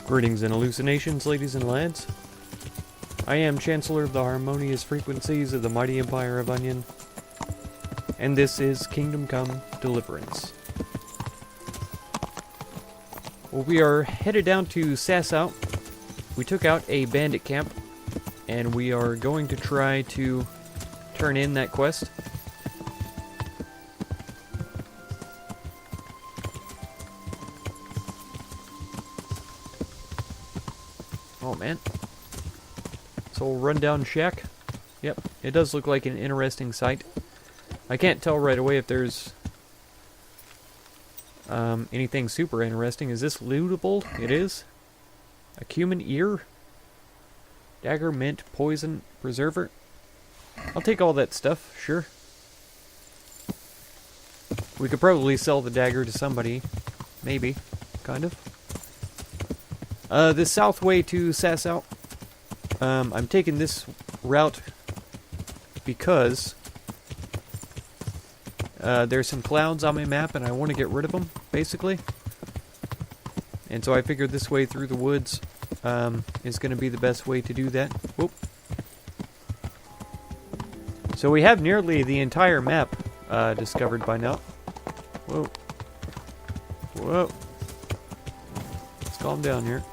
Greetings and hallucinations, ladies and lads. I am Chancellor of the harmonious frequencies of the mighty empire of Onion, and this is Kingdom Come Deliverance. Well, we are headed down to Sassout. We took out a bandit camp, and we are going to try to turn in that quest. Oh man. This old rundown shack. Yep, it does look like an interesting site. I can't tell right away if there's anything super interesting. Is this lootable? It is. A Cuman ear? Dagger, mint, poison, preserver. I'll take all that stuff, sure. We could probably sell the dagger to somebody. Maybe. Kind of. The south way to Sassout. I'm taking this route because there's some clouds on my map and I want to get rid of them, basically. And so I figured this way through the woods is going to be the best way to do that. Whoop. So we have nearly the entire map discovered by now. Whoa. Whoa. Let's calm down here.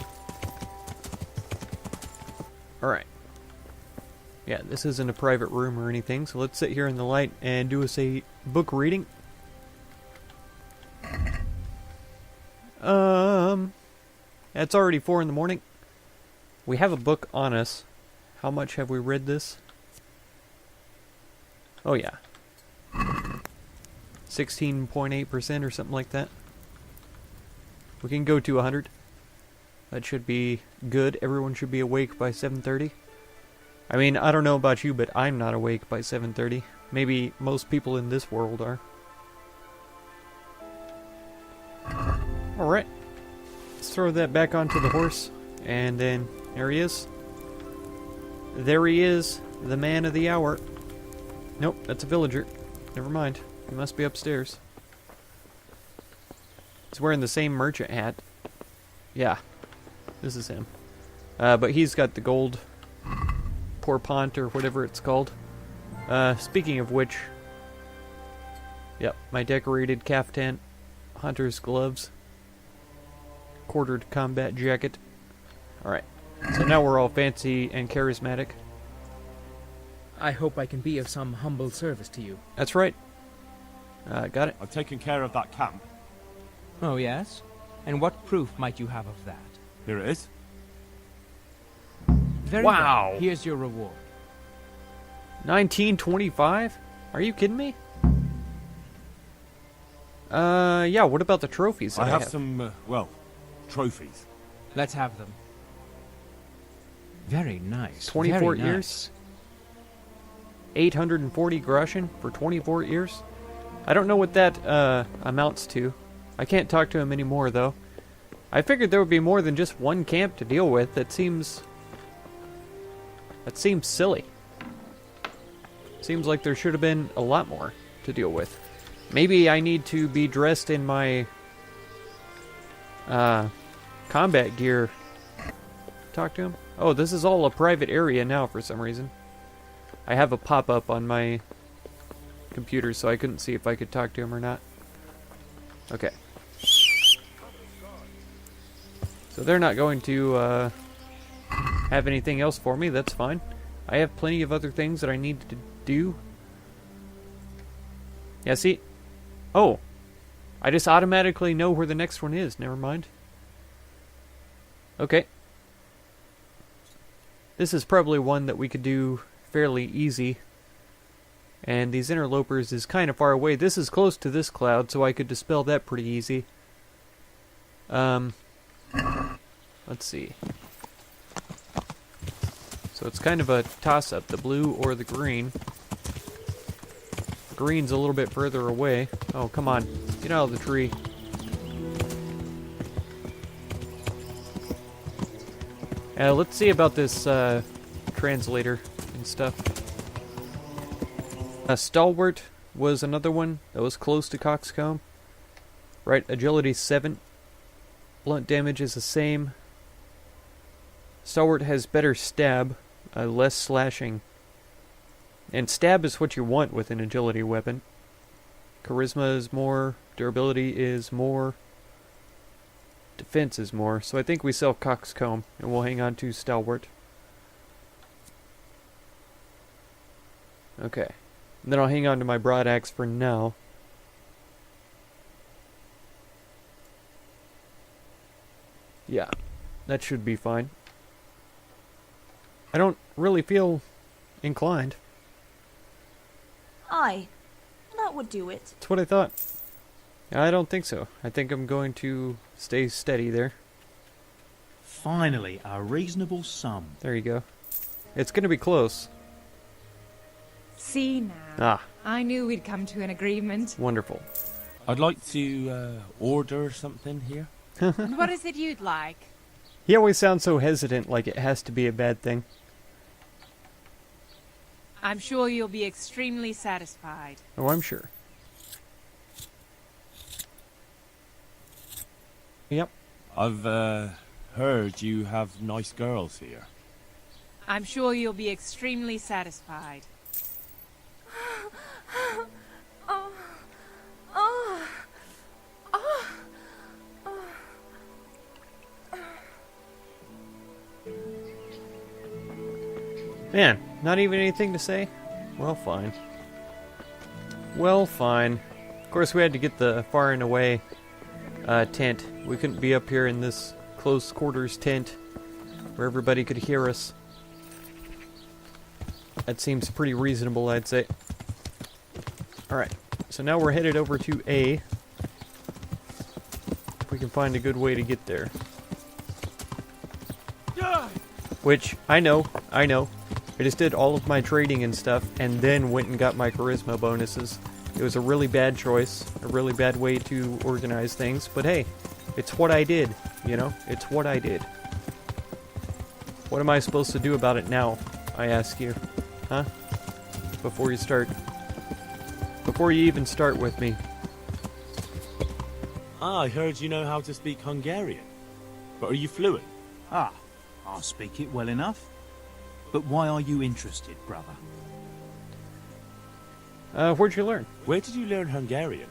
Alright. Yeah, this isn't a private room or anything, so let's sit here in the light and do us a book reading. It's already 4 in the morning. We have a book on us. How much have we read this? Oh yeah. 16.8% or something like that. We can go to 100. That should be good. Everyone should be awake by 7:30. I mean, I don't know about you, but I'm not awake by 7:30. Maybe most people in this world are. Alright. Let's throw that back onto the horse. And then, there he is. There he is, the man of the hour. Nope, that's a villager. Never mind. He must be upstairs. He's wearing the same merchant hat. Yeah. This is him. But he's got the gold pourpont or whatever it's called. Speaking of which, yep, my decorated caftan, hunter's gloves, quartered combat jacket. Alright, so now we're all fancy and charismatic. I hope I can be of some humble service to you. That's right. Got it. I've taken care of that camp. Oh, yes? And what proof might you have of that? Here it is. Very Wow. well. Here's your reward. 1925? Are you kidding me? Yeah, what about the trophies that I I have have? some, well, trophies. Let's have them. Very nice. 24 very years? nice. 840 groschen for 24 years? I don't know what that amounts to. I can't talk to him anymore, though. I figured there would be more than just one camp to deal with. That seems silly. Seems like there should have been a lot more to deal with. Maybe I need to be dressed in my combat gear. Talk to him. Oh, this is all a private area now for some reason. I have a pop-up on my computer, so I couldn't see if I could talk to him or not. Okay. So they're not going to have anything else for me. That's fine. I have plenty of other things that I need to do. Yeah, see? Oh. I just automatically know where the next one is. Never mind. Okay. This is probably one that we could do fairly easy. And these interlopers is kind of far away. This is close to this cloud, so I could dispel that pretty easy. Let's see. So it's kind of a toss-up, the blue or the green. The green's a little bit further away. Oh, come on. Get out of the tree. Let's see about this translator and stuff. Stalwart was another one that was close to Coxcomb. Right, agility 7. Blunt damage is the same. Stalwart has better stab, less slashing. And stab is what you want with an agility weapon. Charisma is more, durability is more, defense is more. So I think we sell Coxcomb, and we'll hang on to Stalwart. Okay. And then I'll hang on to my broad axe for now. Yeah, that should be fine. I don't really feel inclined. Aye, that would do it. That's what I thought. I don't think so. I think I'm going to stay steady there. Finally, a reasonable sum. There you go. It's going to be close. See now. Ah, I knew we'd come to an agreement. wonderful. I'd like to order something here. And what is it you'd like? He always sounds so hesitant, like it has to be a bad thing. I'm sure you'll be extremely satisfied. Oh, I'm sure. Yep. I've heard you have nice girls here. I'm sure you'll be extremely satisfied. Oh, oh, oh, oh. Man, not even anything to say? Well, fine. Well, fine. Of course, we had to get the far and away tent. We couldn't be up here in this close quarters tent where everybody could hear us. That seems pretty reasonable, I'd say. Alright, so now we're headed over to A. If we can find a good way to get there. Which, I know. I just did all of my trading and stuff, and then went and got my charisma bonuses. It was a really bad choice, a really bad way to organize things, but hey, it's what I did, you know? It's what I did. What am I supposed to do about it now, I ask you? Huh? Before you start. Before you even start with me. Ah, I heard you know how to speak Hungarian. But are you fluent? Ah, I'll speak it well enough. But why are you interested, brother? Where'd you learn? Where did you learn Hungarian?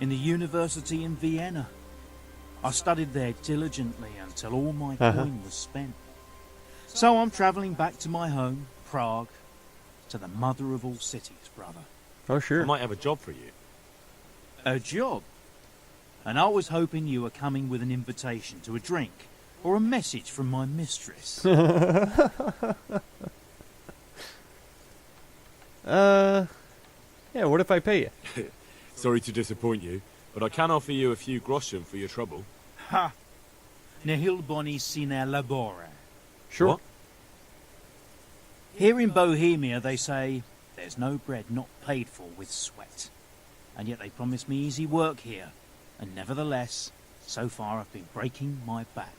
In the university in Vienna. I studied there diligently until all my Uh-huh. coin was spent. So I'm travelling back to my home, Prague, to the mother of all cities, brother. Oh, sure. I might have a job for you. A job? And I was hoping you were coming with an invitation to a drink, or a message from my mistress. Yeah, what if I pay you? Sorry to disappoint you, but I can offer you a few groschen for your trouble. Ha! Nihil boni sine labore. Sure. What? Here in Bohemia they say, there's no bread not paid for with sweat. And yet they promise me easy work here. And nevertheless, so far I've been breaking my back.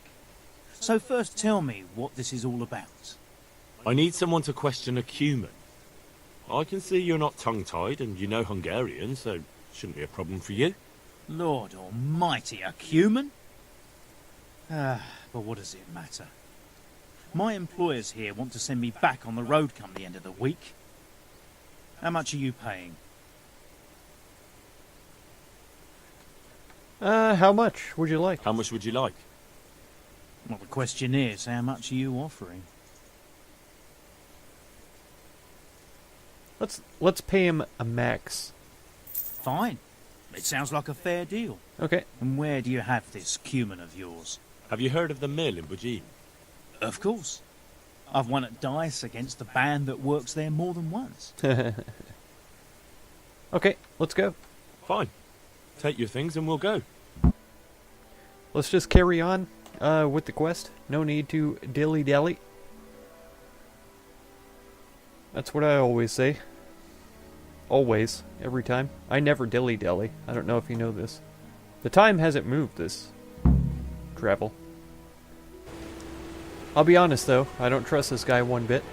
So first tell me what this is all about. I need someone to question a Cuman. I can see you're not tongue-tied and you know Hungarian, so shouldn't be a problem for you. Lord almighty, a Cuman? But what does it matter? My employers here want to send me back on the road come the end of the week. How much are you paying? How much would you like? How much would you like? Well, the question is, how much are you offering? Let's pay him a max. Fine. It sounds like a fair deal. Okay. And where do you have this Cuman of yours? Have you heard of the mill in Bujin? Of course. I've won at dice against the band that works there more than once. Okay, let's go. Fine. Take your things and we'll go. Let's just carry on with the quest. No need to dilly-dally. That's what I always say. Always. Every time. I never dilly-dally. I don't know if you know this. The time hasn't moved this travel. I'll be honest, though. I don't trust this guy one bit.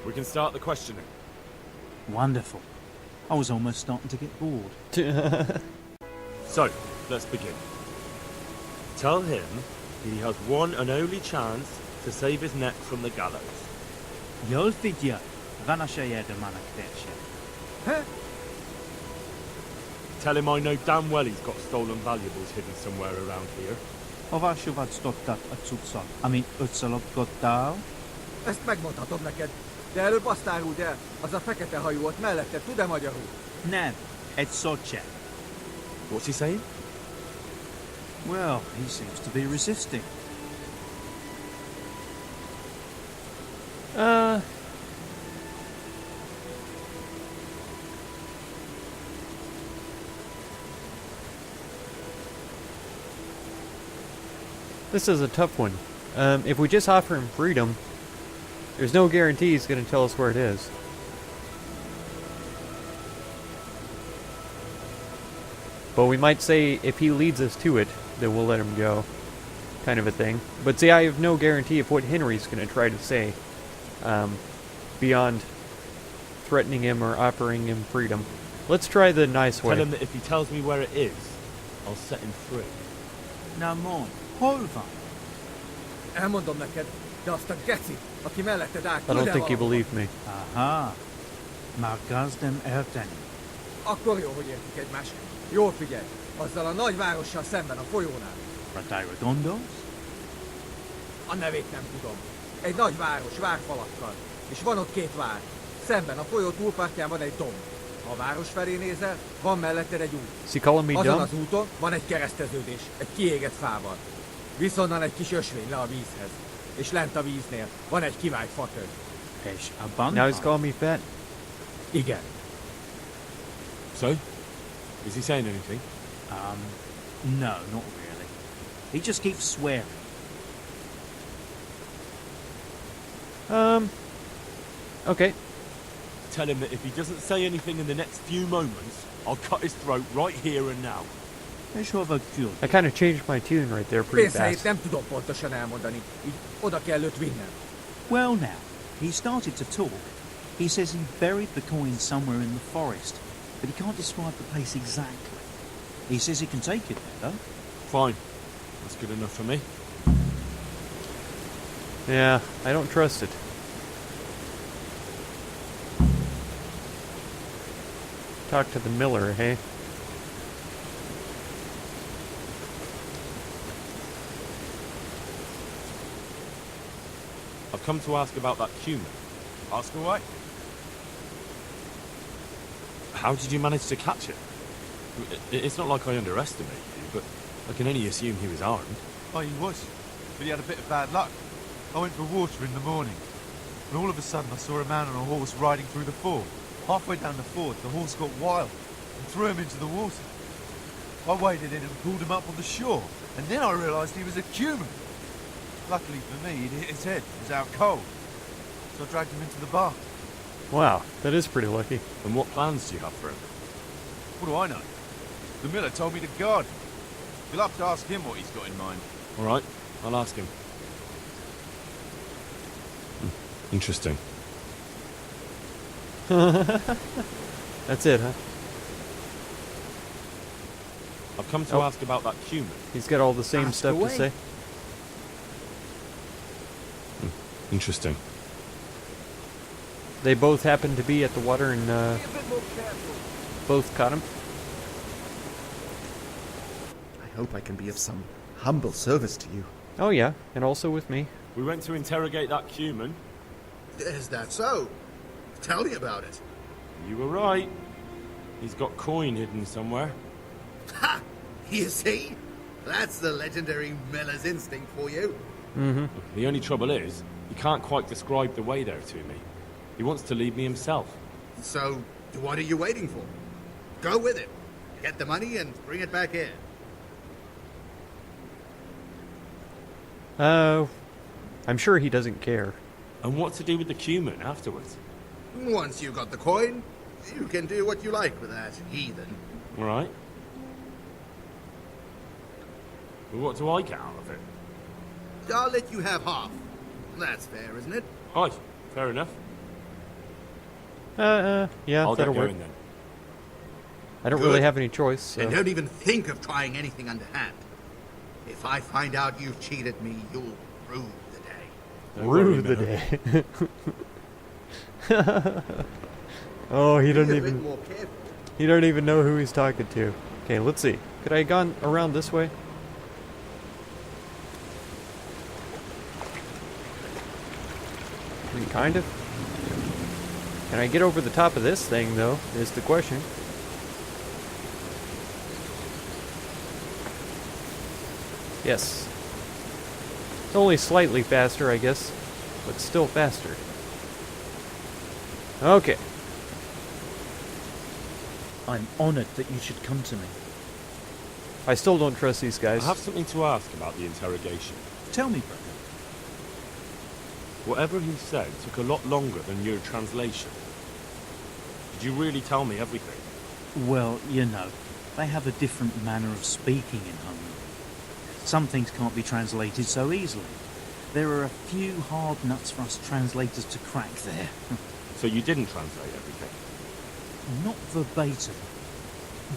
We can start the questioning. Wonderful. I was almost starting to get bored. So, let's begin. Tell him He has one and only chance to save his neck from the gallows. Jól figyelj, van a sejjedemanak térse. Tell him I know damn well he's got stolen valuables hidden somewhere around here. Hova suvad stottat a cuccot, amit ötszaloggottál? Ezt megmondhatom neked, de előbb azt áruld el, az a fekete hajú ott mellette, tud-e magyarul? Nem, egy szót sem. What's he saying? Well, he seems to be resisting. This is a tough one. If we just offer him freedom, there's no guarantee he's going to tell us where it is. But we might say if he leads us to it, then we'll let him go. Kind of a thing. But see, I have no guarantee of what Henry's going to try to say. Beyond threatening him or offering him freedom. Let's try the nice way. Tell him that if he tells me where it is, I'll set him free. Na mon, hol van? Elmondom neked, de azt a geci, aki melletted áll, I don't think you believe me. Aha, már gazdem eltenni. Akkor jó, hogy értik egymást. Jól figyelj, azzal a nagy várossal szemben a folyónál. Ratályra gondolsz? A nevét nem tudom. Egy nagy város, várfalakkal. És van ott két vár. Szemben a folyó túlpartján van egy domb. Ha a város felé nézel, van melletted egy út. Is he calling me Azon dumb? az úton van egy kereszteződés, egy kiégett fával. Viszonnan egy kis ösvény le a vízhez. És lent a víznél van egy kivált fatög. És abban Now he's calling me fat. Igen. So? Is he saying anything? No, not really. He just keeps swearing. Okay. Tell him that if he doesn't say anything in the next few moments, I'll cut his throat right here and now. És hova küld? I kind of changed my tune right there pretty Részeit fast. nem tudom pontosan elmondani. Így oda kell őt vinnem. Well now, he started to talk. He says he buried the coin somewhere in the forest, but he can't describe the place exactly. He says he can take it there, though. Fine. That's good enough for me. Yeah, I don't trust it. Talk to the miller, hey? I've come to ask about that Cuman. Ask away. How did you manage to catch it? It's not like I underestimate you, but I can only assume he was armed. Oh, he was. But he had a bit of bad luck. I went for water in the morning, and all of a sudden I saw a man on a horse riding through the ford. Halfway down the ford, the horse got wild and threw him into the water. I waded in and pulled him up on the shore, and then I realised he was a Cuman. Luckily for me, he'd hit his head. He was out cold. So I dragged him into the bar. Wow, that is pretty lucky. And what plans do you have for him? What do I know? The miller told me to guard him. You'll have to ask him what he's got in mind. All right, I'll ask him. Interesting. That's it, huh? I've come to ask about that Cuman. He's got all the same Ask stuff away. to say. Interesting. They both happened to be at the water and Be a bit more careful. both caught him. I hope I can be of some humble service to you. Oh yeah, and also with me. We went to interrogate that Cuman. Is that so? Tell me about it. You were right. He's got coin hidden somewhere. Ha! You see? That's the legendary miller's instinct for you. Mm-hmm. The only trouble is, he can't quite describe the way there to me. He wants to lead me himself. So, what are you waiting for? Go with him. Get the money and bring it back here. I'm sure he doesn't care. And what to do with the Cuman afterwards? Once you've got the coin, you can do what you like with that heathen. All right. Well, what do I get out of it? I'll let you have half. That's fair, isn't it? Aye, fair enough. Yeah, I'll get that'll work. going then. I don't Good. really have any choice. So. And don't even think of trying anything underhand. If I find out you've cheated me, you'll rue the day. Don't worry, Rue the man. day. Oh, he Be don't a bit even more careful. he don't even know who he's talking to. Okay, let's see. Could I have gone around this way? I mean, kind of. Can I get over the top of this thing, though, is the question. Yes. It's only slightly faster, I guess, but still faster. Okay. I'm honoured that you should come to me. I still don't trust these I guys. have something to ask about the interrogation. Tell me, brother. Whatever he said took a lot longer than your translation. Did you really tell me everything? Well, you know, they have a different manner of speaking in Hungary. Some things can't be translated so easily. There are a few hard nuts for us translators to crack there. So you didn't translate everything? Not verbatim.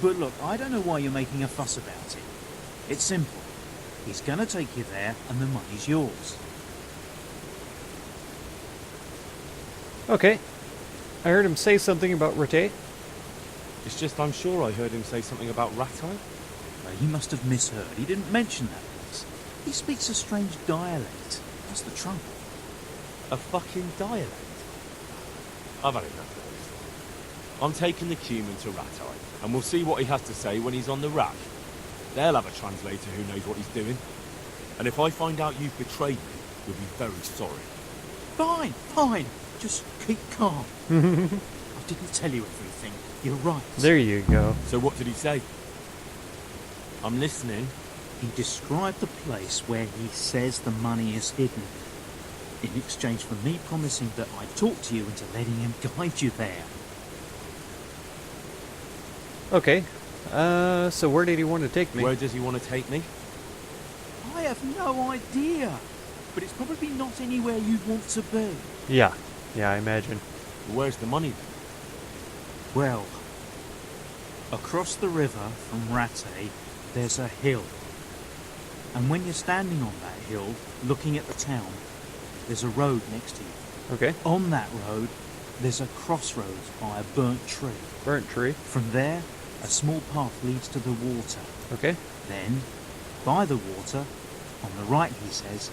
But look, I don't know why you're making a fuss about it. It's simple. He's gonna take you there and the money's yours. Okay. I heard him say something about Rate. It's just I'm sure I heard him say something about Ratai. Well, he must have misheard. He didn't mention that place. He speaks a strange dialect. That's the trouble. A fucking dialect? I've had enough of this. I'm taking the Cuman to Ratai, and we'll see what he has to say when he's on the rack. They'll have a translator who knows what he's doing. And if I find out you've betrayed me, you'll be very sorry. Fine, fine. Just keep calm. I didn't tell you everything. You're right. There you go. So what did he say? I'm listening. He described the place where he says the money is hidden, in exchange for me promising that I'd talk to you into letting him guide you there. Okay. So where did he want to take me? Where does he want to take me? I have no idea, but it's probably not anywhere you'd want to be. Yeah. Yeah, I imagine. Where's the money then? Well, across the river from Rattay, there's a hill. And when you're standing on that hill, looking at the town, there's a road next to you. Okay. On that road, there's a crossroads by a burnt tree. Burnt tree. From there, a small path leads to the water. Okay. Then, by the water, on the right, he says,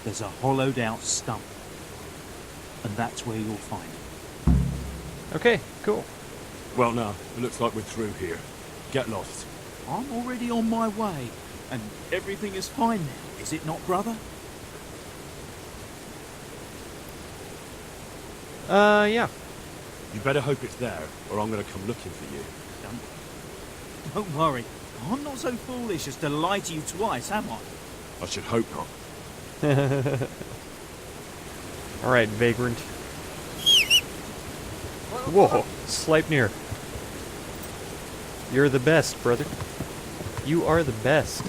there's a hollowed out stump. And that's where you'll find it. Okay, cool. Well, no. It looks like we're through here. Get lost. I'm already on my way, and everything is fine now, is it not, brother? Yeah. You better hope it's there, or I'm going to come looking for you. Don't worry, I'm not so foolish as to lie to you twice, am I? I should hope not. Alright, vagrant. Whoa, Sleipnir. You're the best, brother. You are the best.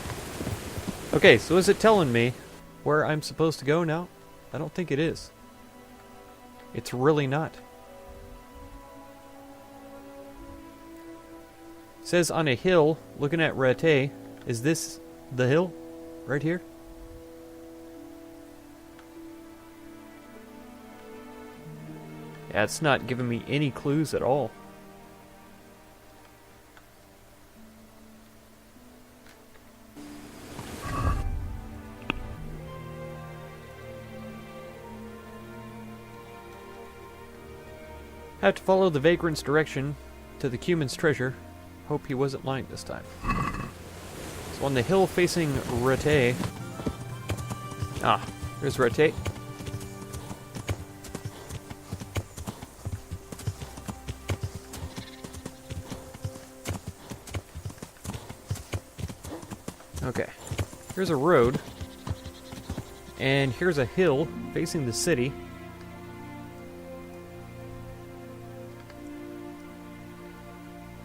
Okay, so is it telling me where I'm supposed to go now? I don't think it is. It's really not. It says on a hill, looking at Rattay. Is this the hill? Right here? Yeah, it's not giving me any clues at all. Have to follow the vagrant's direction to the Cuman's treasure. Hope he wasn't lying this time. So on the hill facing Rattay. Ah, there's Rattay. Okay, here's a road, and here's a hill facing the city.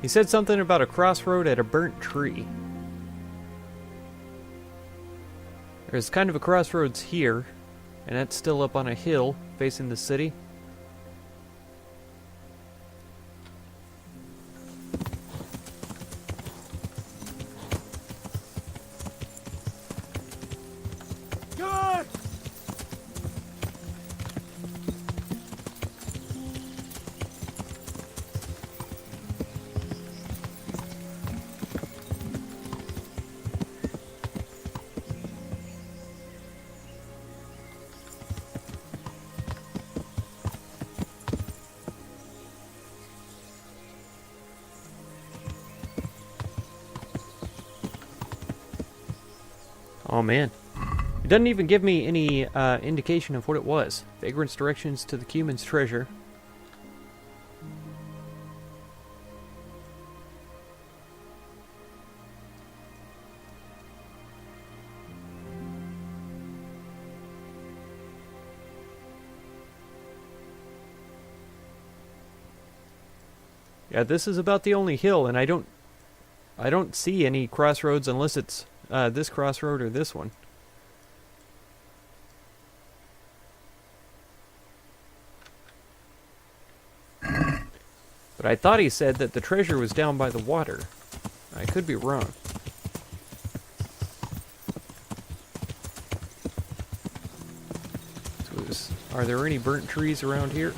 He said something about a crossroad at a burnt tree. There's kind of a crossroads here, and that's still up on a hill facing the city. Oh man. It doesn't even give me any indication of what it was. Vagrant's directions to the Cuman's treasure. Yeah, this is about the only hill, and I don't see any crossroads unless it's this crossroad or this one. But I thought he said that the treasure was down by the water. I could be wrong. Are there any burnt trees around here?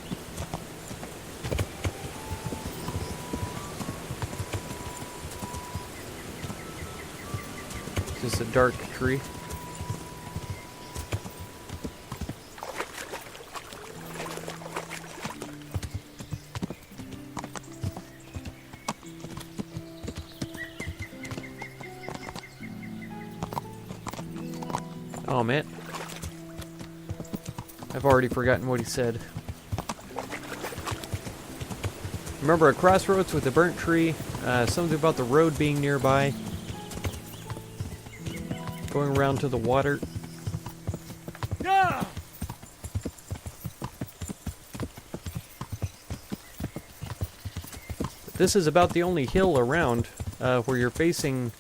Is this a dark tree? Oh man. I've already forgotten what he said. Remember a crossroads with a burnt tree, something about the road being nearby, going around to the water. Yeah! This is about the only hill around where you're facing,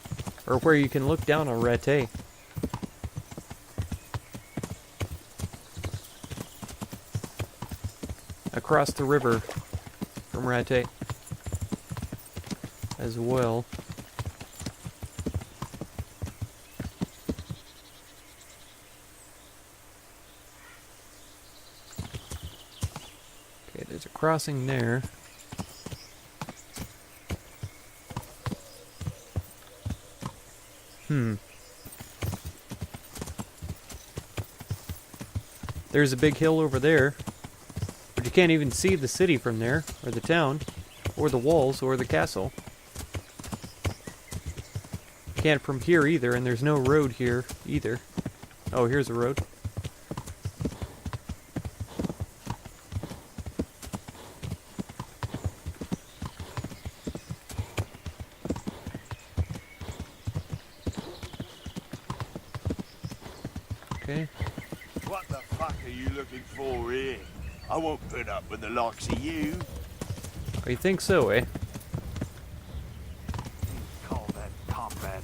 or where you can look down on Rattay. Across the river from Rattay as well. Okay, there's a crossing there. There's a big hill over there. But you can't even see the city from there, or the town, or the walls, or the castle. Can't from here either, and there's no road here either. Oh, here's a road. Okay. What the fuck are you looking for here? I won't put up with the likes of you. Oh, you think so, eh? Call that combat.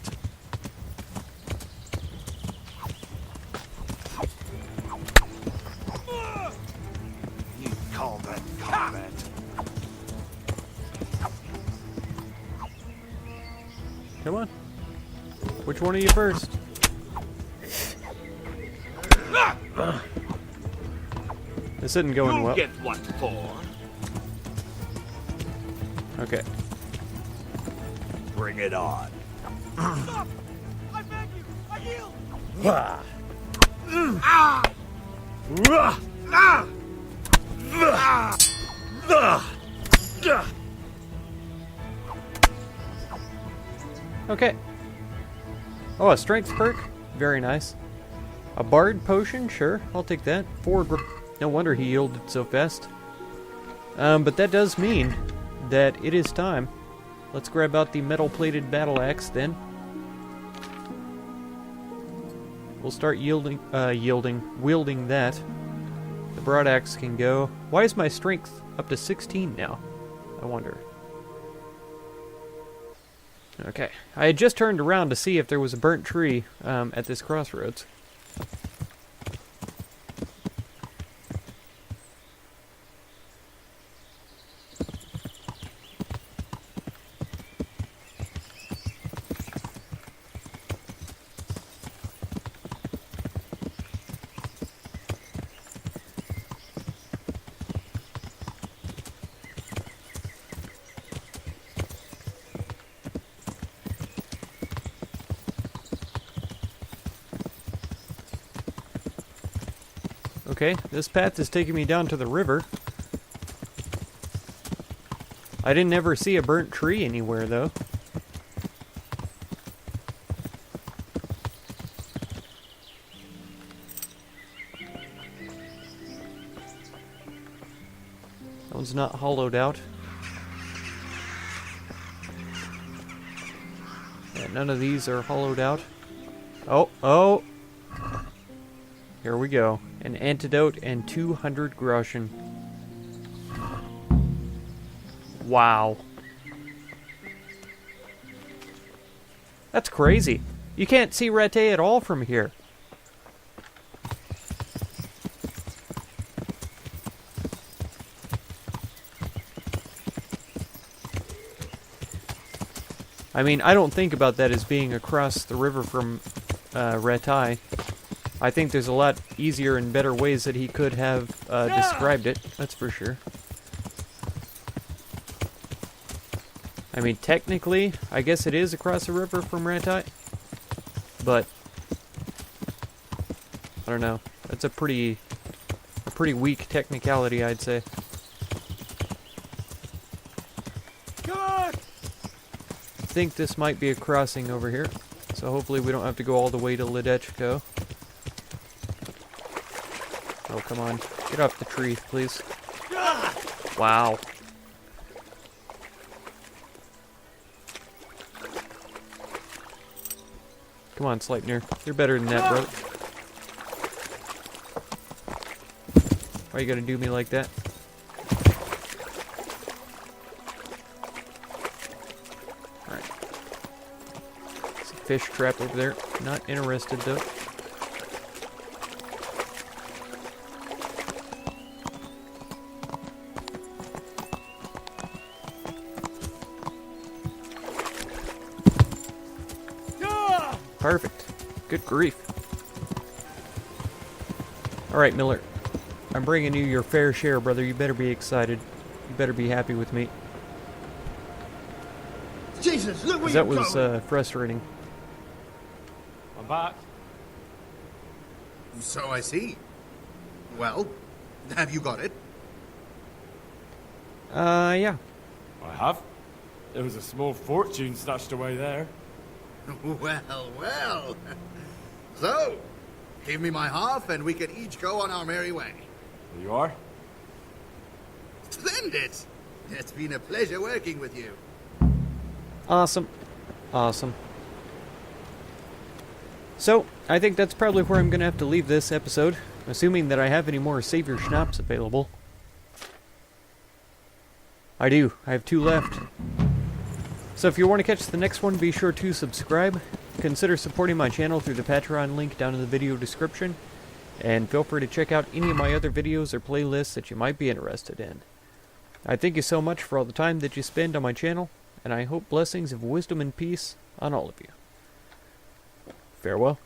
You call that combat. Come on. Which one are you first? This isn't going well. Get what for? Okay. Bring it on. Stop! I beg you! I yield! Okay. Oh, a strength perk? Very nice. A bard potion? Sure, I'll take that. No wonder he yielded so fast. But that does mean that it is time. Let's grab out the metal-plated battle axe then. We'll start wielding that. The broad axe can go. Why is my strength up to 16 now? I wonder. Okay. I had just turned around to see if there was a burnt tree at this crossroads. Okay, this path is taking me down to the river. I didn't ever see a burnt tree anywhere, though. That one's not hollowed out. Yeah, none of these are hollowed out. Oh! Here we go. An antidote and 200 groschen. Wow. That's crazy. You can't see Rattay at all from here. I mean, I don't think about that as being across the river from Rattay. I think there's a lot easier and better ways that he could have described it, that's for sure. I mean, technically, I guess it is across the river from Rattay, but I don't know. That's a pretty weak technicality, I'd say. I think this might be a crossing over here, so hopefully we don't have to go all the way to Ledechko. Oh, come on. Get off the tree, please. Wow. Come on, Sleipnir. You're better than that, bro. Why you gotta do me like that? Alright. There's a fish trap over there. Not interested, though. Perfect. Good grief. Alright, Miller. I'm bringing you your fair share, brother. You better be excited. You better be happy with me. Jesus, look where that was frustrating. I'm back. So I see. Well, have you got it? Yeah. I have. There was a small fortune stashed away there. Well. So, give me my half and we can each go on our merry way. There you are. Splendid! It's been a pleasure working with you. Awesome. Awesome. So, I think that's probably where I'm going to have to leave this episode, assuming that I have any more Savior Schnapps available. I do. I have 2 left. So if you want to catch the next one, be sure to subscribe. Consider supporting my channel through the Patreon link down in the video description. And feel free to check out any of my other videos or playlists that you might be interested in. I thank you so much for all the time that you spend on my channel, and I hope blessings of wisdom and peace on all of you. Farewell.